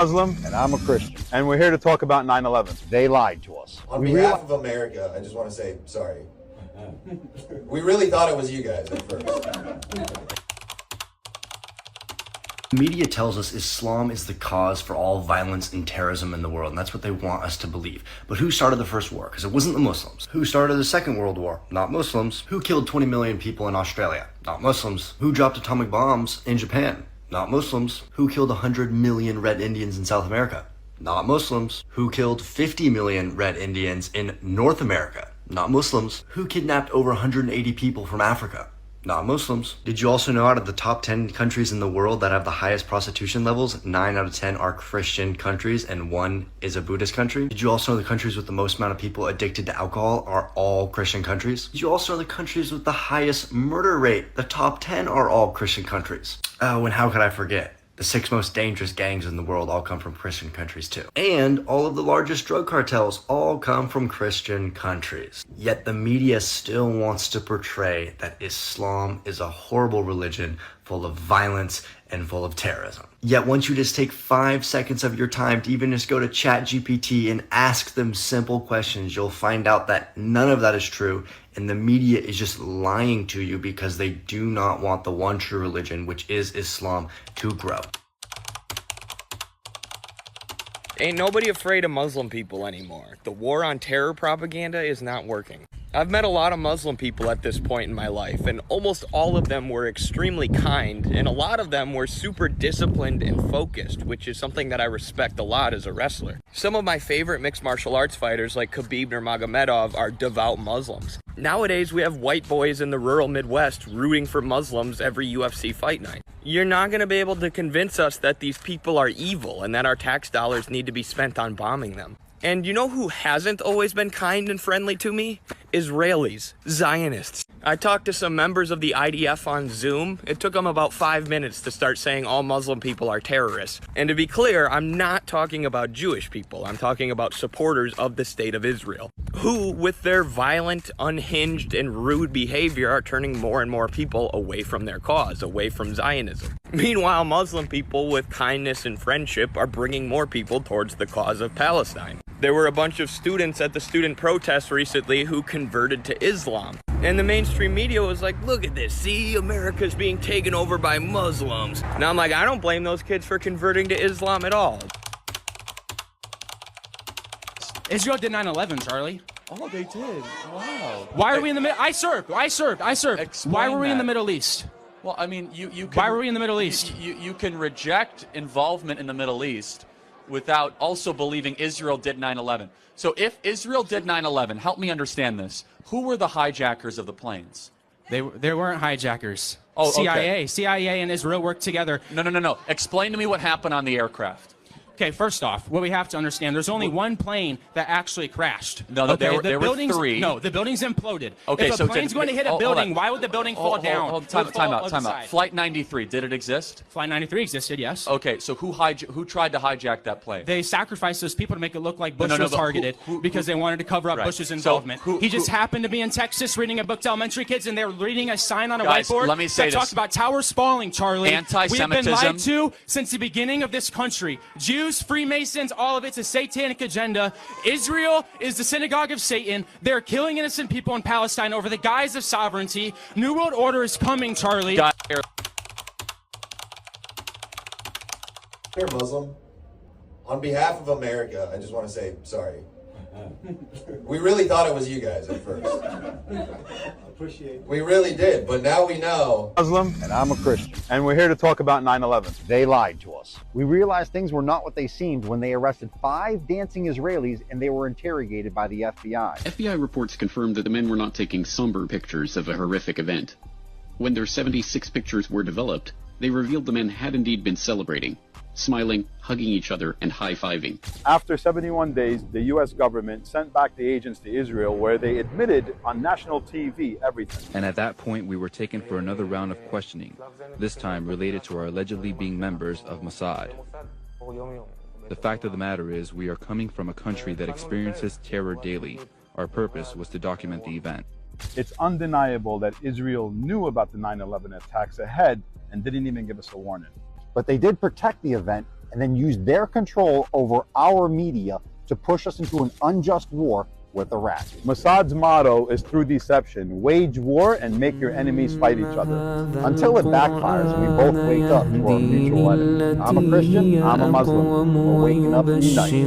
Muslim, and I'm a Christian. and we're here to talk about 9/11. They lied to us. On behalf of America, I just want to say sorry. We really thought it was you guys at first. Media tells us Islam is the cause for all violence and terrorism in the world, and that's what they want us to believe. But who started the first war? Because it wasn't the Muslims. Who started the Second World War? Not Muslims. Who killed 20 million people in Australia? Not Muslims. Who dropped atomic bombs in Japan? Not Muslims. Who killed 100 million Red Indians in South America? Not Muslims. Who killed 50 million Red Indians in North America? Not Muslims. Who kidnapped over 180 people from Africa? Not Muslims. Did you also know out of the top 10 countries in the world that have the highest prostitution levels, 9 out of 10 are Christian countries and 1 is a Buddhist country? Did you also know the countries with the most amount of people addicted to alcohol are all Christian countries? Did you also know the countries with the highest murder rate, the top 10 are all Christian countries? Oh, and how could I forget? The 6 most dangerous gangs in the world all come from Christian countries too. And all of the largest drug cartels all come from Christian countries. Yet the media still wants to portray that Islam is a horrible religion full of violence and full of terrorism. Yet once you just take 5 seconds of your time to even just go to ChatGPT and ask them simple questions, you'll find out that none of that is true, and the media is just lying to you because they do not want the one true religion, which is Islam, to grow. Ain't nobody afraid of Muslim people anymore. The war on terror propaganda is not working. I've met a lot of Muslim people at this point in my life, and almost all of them were extremely kind, and a lot of them were super disciplined and focused, which is something that I respect a lot as a wrestler. Some of my favorite mixed martial arts fighters like Khabib Nurmagomedov are devout Muslims. Nowadays, we have white boys in the rural Midwest rooting for Muslims every UFC fight night. You're not going to be able to convince us that these people are evil and that our tax dollars need to be spent on bombing them. And you know who hasn't always been kind and friendly to me? Israelis, Zionists. I talked to some members of the IDF on Zoom. It took them about 5 minutes to start saying all Muslim people are terrorists. And to be clear, I'm not talking about Jewish people. I'm talking about supporters of the state of Israel, who, with their violent, unhinged, and rude behavior, are turning more and more people away from their cause, away from Zionism. Meanwhile, Muslim people with kindness and friendship are bringing more people towards the cause of Palestine. There were a bunch of students at the student protests recently who converted to Islam. And the mainstream media was like, look at this, see, America's being taken over by Muslims. Now I'm like, I don't blame those kids for converting to Islam at all. Israel did 9/11, Charlie. Oh, they did. Wow. Why are we in the middle? I served. Explain Why were we in the that. Middle East? Well, I mean, you can, Why were we in the Middle East? You can reject involvement in the Middle East without also believing Israel did 9/11. So if Israel did 9/11, help me understand this. Who were the hijackers of the planes? They weren't hijackers. Oh, CIA. okay. CIA and Israel worked together. No. Explain to me what happened on the aircraft. Okay, first off, what we have to understand, there's only one plane that actually crashed. No, okay, there were 3. No, the building's imploded. Okay, if a plane's going to hit a building, why would the building fall down? Time out. Flight 93, did it exist? Flight 93 existed, yes. Okay, so who tried to hijack that plane? They sacrificed those people to make it look like Bush was but targeted because they wanted to cover up Right. Bush's So involvement. who- He just happened to be in Texas reading a book to elementary kids, and they're reading a sign on a Guys, whiteboard let me say that talks this. about towers falling, Charlie. Anti-Semitism. We've been lied to since the beginning of this country. Jews, Freemasons, all of it's a satanic agenda. Israel is the synagogue of Satan. They're killing innocent people in Palestine over the guise of sovereignty. New World Order is coming, Charlie. You're Muslim. On behalf of America, I just want to say sorry. We really thought it was you guys at first. We really did, but now we know. Muslim, And I'm a Christian. and we're here to talk about 9/11. They lied to us. We realized things were not what they seemed when they arrested 5 dancing Israelis and they were interrogated by the FBI. FBI reports confirmed that the men were not taking somber pictures of a horrific event. When their 76 pictures were developed, they revealed the men had indeed been celebrating, smiling, hugging each other, and high-fiving. After 71 days, the U.S. government sent back the agents to Israel, where they admitted on national TV everything. And at that point, we were taken for another round of questioning, this time related to our allegedly being members of Mossad. The fact of the matter is, we are coming from a country that experiences terror daily. Our purpose was to document the event. It's undeniable that Israel knew about the 9/11 attacks ahead and didn't even give us a warning. But they did protect the event and then use their control over our media to push us into an unjust war with Iraq. Mossad's motto is through deception, wage war and make your enemies fight each other. Until it backfires and we both wake up to our mutual enemy. I'm a Christian, I'm a Muslim. We're waking up united.